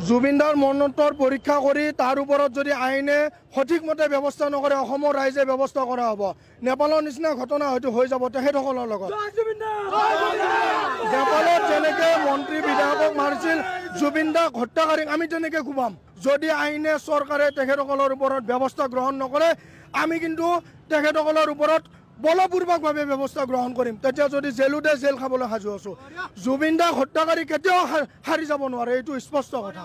জুবিনদাৰ মৰণোত্তৰ পৰীক্ষা কৰি তাৰ ওপৰত যদি আইনে সঠিকমতে ব্যৱস্থা নকৰে অসমৰ ৰাইজে ব্যৱস্থা কৰা হ'ব। নেপালৰ নিচিনা ঘটনা হয়তো হৈ যাব তেখেতসকলৰ লগত। নেপালত যেনেকৈ মন্ত্ৰী বিধায়কক মাৰিছিল জুবিনদাক হত্যাকাৰীক আমি তেনেকৈ কোবাম। যদি আইনে চৰকাৰে তেখেতসকলৰ ওপৰত ব্যৱস্থা গ্ৰহণ নকৰে আমি কিন্তু তেখেতসকলৰ ওপৰত বলপূৰ্বকভাৱে ব্যৱস্থা গ্ৰহণ কৰিম। তেতিয়া যদি জেলুতে জেল খাবলৈ সাজু আছোঁ। জুবিনদাক হত্যাকাৰী কেতিয়াও হাৰি যাব নোৱাৰে, এইটো স্পষ্ট কথা।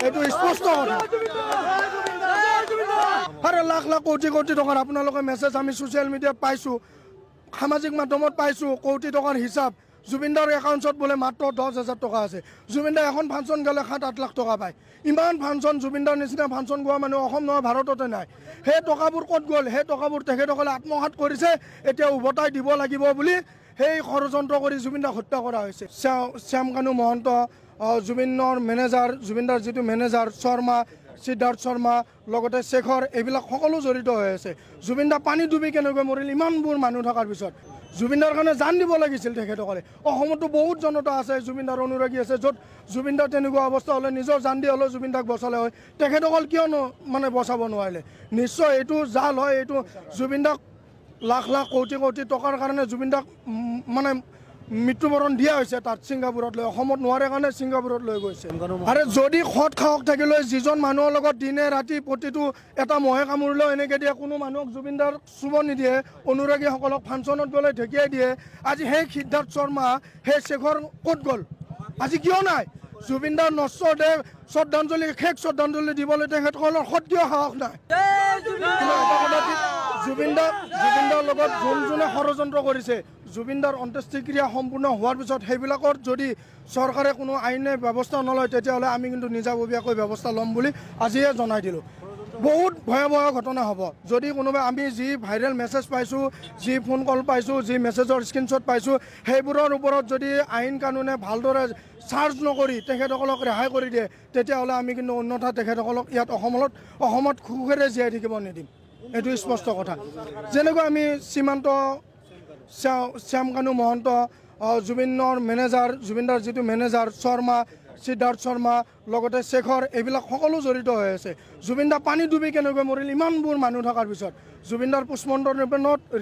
এইটো স্পষ্ট কথা। আৰে লাখ লাখ কোটি কোটি টকাৰ আপোনালোকে মেছেজ আমি ছ'চিয়েল মিডিয়াত পাইছোঁ, সামাজিক মাধ্যমত পাইছোঁ, কোটি টকাৰ হিচাপ। জুবিনদাৰ একাউণ্টত বোলে মাত্ৰ 10,000 টকা আছে। জুবিনদাৰ এখন ফাংচন গ'লে 7-8 লাখ টকা পায়। ইমান ফাংচন জুবিনদাৰ নিচিনা ফাংচন গোৱা মানুহ অসম নহয় ভাৰততে নাই। সেই টকাবোৰ ক'ত গ'ল? সেই টকাবোৰ তেখেতসকলে আত্মসাৎ কৰিছে, এতিয়া উভতাই দিব লাগিব বুলি সেই ষড়যন্ত্ৰ কৰি জুবিনদাক হত্যা কৰা হৈছে। শ্যামকানু মহন্ত, জুবিনৰ মেনেজাৰ, জুবিনদাৰ যিটো মেনেজাৰ শৰ্মা, সিদ্ধাৰ্থ শৰ্মা, লগতে শেখৰ, এইবিলাক সকলো জড়িত হৈ আছে। জুবিনদা পানী ডুবি কেনেকৈ মৰিল ইমানবোৰ মানুহ থকাৰ পিছত? জুবিনদাৰ কাৰণে জান দিব লাগিছিল তেখেতসকলে। অসমতো বহুত জনতা আছে, জুবিনদাৰ অনুৰাগী আছে, য'ত জুবিনদাৰ তেনেকুৱা অৱস্থা হ'লে নিজৰ জান দি হ'লেও জুবিনদাক বচালে হয়। তেখেতসকল কিয়নো বচাব নোৱাৰিলে? নিশ্চয় এইটো জাল হয়। এইটো জুবিনদাক লাখ লাখ কোটি কোটি টকাৰ কাৰণে জুবিনদাক মৃত্যুবৰণ দিয়া হৈছে তাত ছিংগাপুৰত লৈ। অসমত নোৱাৰে কাৰণে ছিংগাপুৰত লৈ গৈছে। আৰে যদি সৎ সাহস থাকিলে যিজন মানুহৰ লগত দিনে ৰাতি প্ৰতিটো এটা মহে কামুৰিলেও এনেকৈ দিয়ে, কোনো মানুহক জুবিনদাৰ চুব নিদিয়ে, অনুৰাগীসকলক ফাংচনত গ'লে ঢেকিয়াই দিয়ে। আজি সেই সিদ্ধাৰ্থ শৰ্মা, সেই শেখৰ ক'ত গ'ল? আজি কিয় নাই? জুবিনদাৰ নশ্বৰ দেহ শ্ৰদ্ধাঞ্জলি, শেষ শ্ৰদ্ধাঞ্জলি দিবলৈ তেখেতসকলৰ সত্য সাহস নাই। জুবিনদাৰ লগত যোনে ষড়যন্ত্ৰ কৰিছে, জুবিনদাৰ অন্ত্যেষ্টিক্ৰিয়া সম্পূৰ্ণ হোৱাৰ পিছত সেইবিলাকত যদি চৰকাৰে কোনো আইনে ব্যৱস্থা নলয় তেতিয়াহ'লে আমি কিন্তু নিজাববীয়াকৈ ব্যৱস্থা ল'ম বুলি আজিয়ে জনাই দিলোঁ। বহুত ভয়াৱহ ঘটনা হ'ব যদি কোনোবাই, আমি যি ভাইৰেল মেছেজ পাইছোঁ, যি ফোন কল পাইছোঁ, যি মেছেজৰ স্ক্ৰীনশ্বট পাইছোঁ, সেইবোৰৰ ওপৰত যদি আইন কানুনে ভালদৰে চাৰ্জ নকৰি তেখেতসকলক ৰেহাই কৰি দিয়ে তেতিয়াহ'লে আমি কিন্তু অন্যথা তেখেতসকলক ইয়াত অসমত সুখেৰে জীয়াই থাকিব নিদিম। এইটো স্পষ্ট কথা। যেনেকৈ আমি সীমান্ত, শ্যামকানু মহন্ত, জুবিনৰ মেনেজাৰ, জুবিনদাৰ যিটো মেনেজাৰ শৰ্মা, সিদ্ধাৰ্থ শৰ্মা, লগতে শেখৰ, এইবিলাক সকলো জড়িত হৈ আছে। জুবিনদা পানী ডুবি কেনেকৈ মৰিল ইমানবোৰ মানুহ থকাৰ পিছত? জুবিনদাৰ পোষ্টমৰ্টম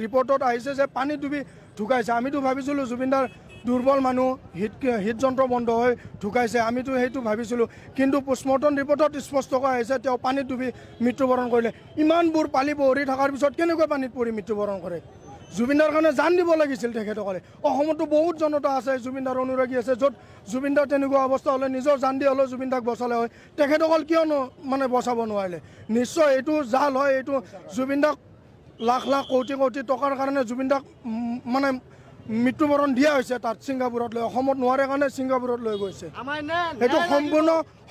ৰিপৰ্টত আহিছে যে পানী ডুবি ঢুকাইছে। আমিতো ভাবিছিলোঁ জুবিনদাৰ দুৰ্বল মানুহ, হৃদযন্ত্ৰ বন্ধ হৈ ঢুকাইছে, আমিতো সেইটো ভাবিছিলোঁ। কিন্তু পোষ্টমৰ্টম ৰিপৰ্টত স্পষ্টকৈ আহিছে তেওঁ পানীত ডুবি মৃত্যুবৰণ কৰিলে। ইমানবোৰ পালি পৰি থকাৰ পিছত কেনেকৈ পানীত পৰি মৃত্যুবৰণ কৰে? জুবিনদাৰ কাৰণে জান দিব লাগিছিল তেখেতসকলে। অসমতো বহুত জনতা আছে, জুবিনদাৰ অনুৰাগী আছে, য'ত জুবিনদাৰ তেনেকুৱা অৱস্থা হ'লে নিজৰ জান দি হ'লেও জুবিনদাক বচালে হয়। তেখেতসকল কিয়নো বচাব নোৱাৰিলে? নিশ্চয় এইটো জাল হয়। এইটো জুবিনদাক লাখ লাখ কোটি কোটি টকাৰ কাৰণে জুবিনদাক মৃত্যুবৰণ দিয়া হৈছে তাত ছিংগাপুৰত লৈ। অসমত নোৱাৰে কাৰণে ছিংগাপুৰত লৈ গৈছে। এইটো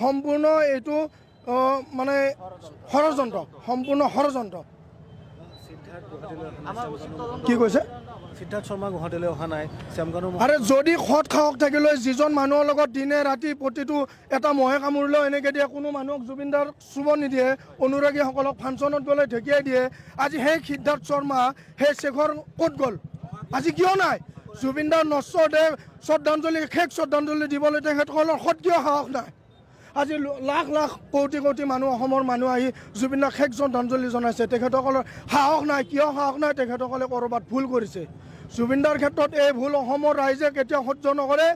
সম্পূৰ্ণ এইটো ষড়যন্ত্ৰ, সম্পূৰ্ণ ষড়যন্ত্ৰ। কি কৈছে? সিদ্ধাৰ্থ শৰ্মা গুৱাহাটীলৈ অহা নাই। আৰে যদি সৎ সাহস থাকিলে যিজন মানুহৰ লগত দিনে ৰাতি প্ৰতিটো এটা মহে কামুৰিলেও এনেকৈ দিয়ে, কোনো মানুহক জুবিনদাৰ চুব নিদিয়ে, অনুৰাগীসকলক ফাংচনত গ'লে ঢেকিয়াই দিয়ে। আজি সেই সিদ্ধাৰ্থ শৰ্মা, সেই শেখৰ ক'ত গ'ল? আজি কিয় নাই? জুবিনদাৰ নশ্বৰ দেহ শ্ৰদ্ধাঞ্জলি, শেষ শ্ৰদ্ধাঞ্জলি দিবলৈ তেখেতসকলৰ সত্য সাহস নাই। আজি লাখ লাখ কোটি কোটি মানুহ, অসমৰ মানুহ আহি জুবিনদাক শেষ শ্ৰদ্ধাঞ্জলি জনাইছে। তেখেতসকলৰ সাহস নাই। কিয় সাহস নাই? তেখেতসকলে ক'ৰবাত ভুল কৰিছে। জুবিনদাৰ ক্ষেত্ৰত এই ভুল অসমৰ ৰাইজে কেতিয়াও সহ্য নকৰে।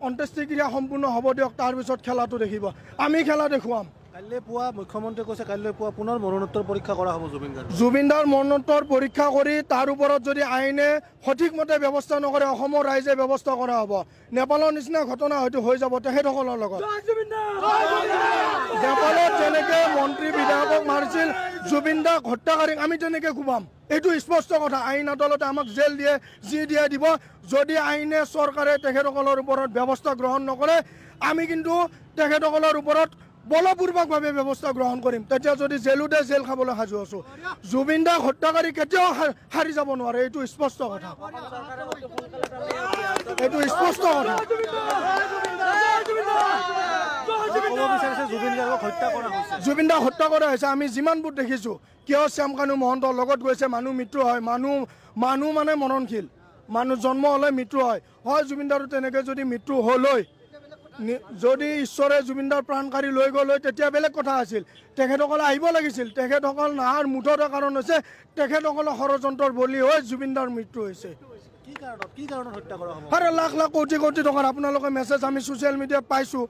অন্ত্যেষ্টিক্ৰিয়া সম্পূৰ্ণ হ'ব দিয়ক, তাৰপিছত খেলাটো দেখিব। আমি খেলা দেখুৱাম। কাইলৈ পুৱা মুখ্যমন্ত্ৰীয়ে কৈছে কাইলৈ পুৱা পুনৰ মৰণোত্তৰ পৰীক্ষা কৰা হ'ব জুবিনদাৰ মৰণোত্তৰ পৰীক্ষা কৰি তাৰ ওপৰত যদি আইনে সঠিকমতে ব্যৱস্থা নকৰে অসমৰ ৰাইজে ব্যৱস্থা কৰা হ'ব। নেপালৰ নিচিনা ঘটনা হয়তো হৈ যাব তেখেতসকলৰ লগত। নেপালত যেনেকৈ মন্ত্ৰী বিধায়কক মাৰিছিল জুবিনদাক হত্যাকাৰীক আমি তেনেকৈ কোবাম। এইটো স্পষ্ট কথা। আইন আদালতে আমাক জেল দিয়ে, যি দিয়ে দিব। যদি আইনে চৰকাৰে তেখেতসকলৰ ওপৰত ব্যৱস্থা গ্ৰহণ নকৰে আমি কিন্তু তেখেতসকলৰ ওপৰত বলপূৰ্বকভাৱে ব্যৱস্থা গ্ৰহণ কৰিম। তেতিয়া যদি জেলুতে জেল খাবলৈ সাজু আছোঁ। জুবিনদাক হত্যাকাৰী কেতিয়াও হাৰি যাব নোৱাৰে, এইটো স্পষ্ট কথা। এইটো স্পষ্ট কথা। জুবিনদাক হত্যা কৰা হৈছে। আমি যিমানবোৰ দেখিছোঁ, কিয় শ্যামকানু মহন্তৰ লগত গৈছে, মানুহ মৃত্যু হয়। মানুহ মৰণশীল, মানুহ জন্ম হ'লে মৃত্যু হয়। জুবিনদাৰো তেনেকৈ যদি মৃত্যু হ'ল হয় যদি ঈশ্বৰে জুবিনদাৰ প্ৰাণ কাঢ়ি লৈ গ'ল হয় তেতিয়া বেলেগ কথা আছিল। তেখেতসকলে আহিব লাগিছিল। তেখেতসকল নাহাৰ মুঠতে কাৰণ হৈছে তেখেতসকলে ষড়যন্ত্ৰৰ বলি হৈ জুবিনদাৰ মৃত্যু হৈছে। কি কাৰণত হত্যা কৰা হ'ব? আৰে লাখ লাখ কোটি কোটি টকাৰ আপোনালোকে মেছেজ আমি ছ'চিয়েল মিডিয়াত পাইছোঁ,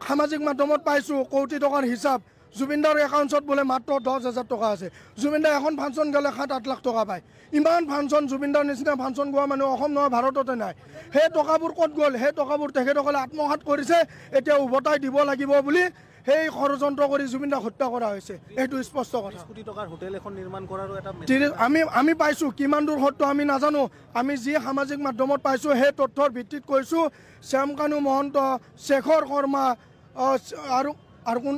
সামাজিক মাধ্যমত পাইছোঁ, কোটি টকাৰ হিচাপ। জুবিনদাৰ একাউণ্টত বোলে মাত্ৰ 10,000 টকা আছে। জুবিনদাৰ এখন ফাংচন গ'লে 7-8 লাখ টকা পায়। ইমান ফাংচন, জুবিনদাৰ নিচিনা ফাংচন গোৱা মানুহ অসম নহয় ভাৰততে নাই। সেই টকাবোৰ ক'ত গ'ল? সেই টকাবোৰ তেখেতসকলে আত্মসাৎ কৰিছে, এতিয়া উভতাই দিব লাগিব বুলি সেই ষড়যন্ত্ৰ কৰি জুবিনদাক হত্যা কৰা হৈছে। এইটো স্পষ্ট কথা। 30 কোটি টকাৰ হোটেল এখন নিৰ্মাণ কৰাৰো এটা আমি পাইছোঁ, কিমান দূৰ সত্য আমি নাজানো। আমি যি সামাজিক মাধ্যমত পাইছোঁ সেই তথ্যৰ ভিত্তিত কৈছোঁ। শ্যামকানু মহন্ত, শেখৰ শৰ্মা আৰু কোন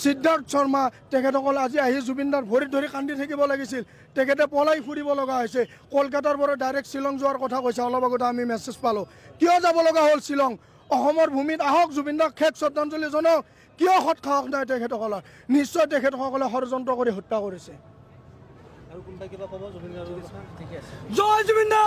সিদ্ধাৰ্থ শৰ্মা তেখেতসকলে আজি আহি জুবিনদাৰ ভৰিত ধৰি কান্দি থাকিব লাগিছিল। তেখেতে পলাই ফুৰিব লগা হৈছে। কলকাতাৰ পৰা ডাইৰেক্ট শ্বিলং যোৱাৰ কথা কৈছে। অলপ আগতে আমি মেছেজ পালোঁ। কিয় যাব লগা হ'ল শ্বিলং? অসমৰ ভূমিত আহক, জুবিনদাক শেষ শ্ৰদ্ধাঞ্জলি জনাওক। কিয় সৎসাহস নাই তেখেতসকলৰ? নিশ্চয় তেখেতসকলে ষড়যন্ত্ৰ কৰি হত্যা কৰিছে। আৰু কোনোবাই কিবা ক'ব? জুবিন গাৰ্গৰ জয় জুবিনদা।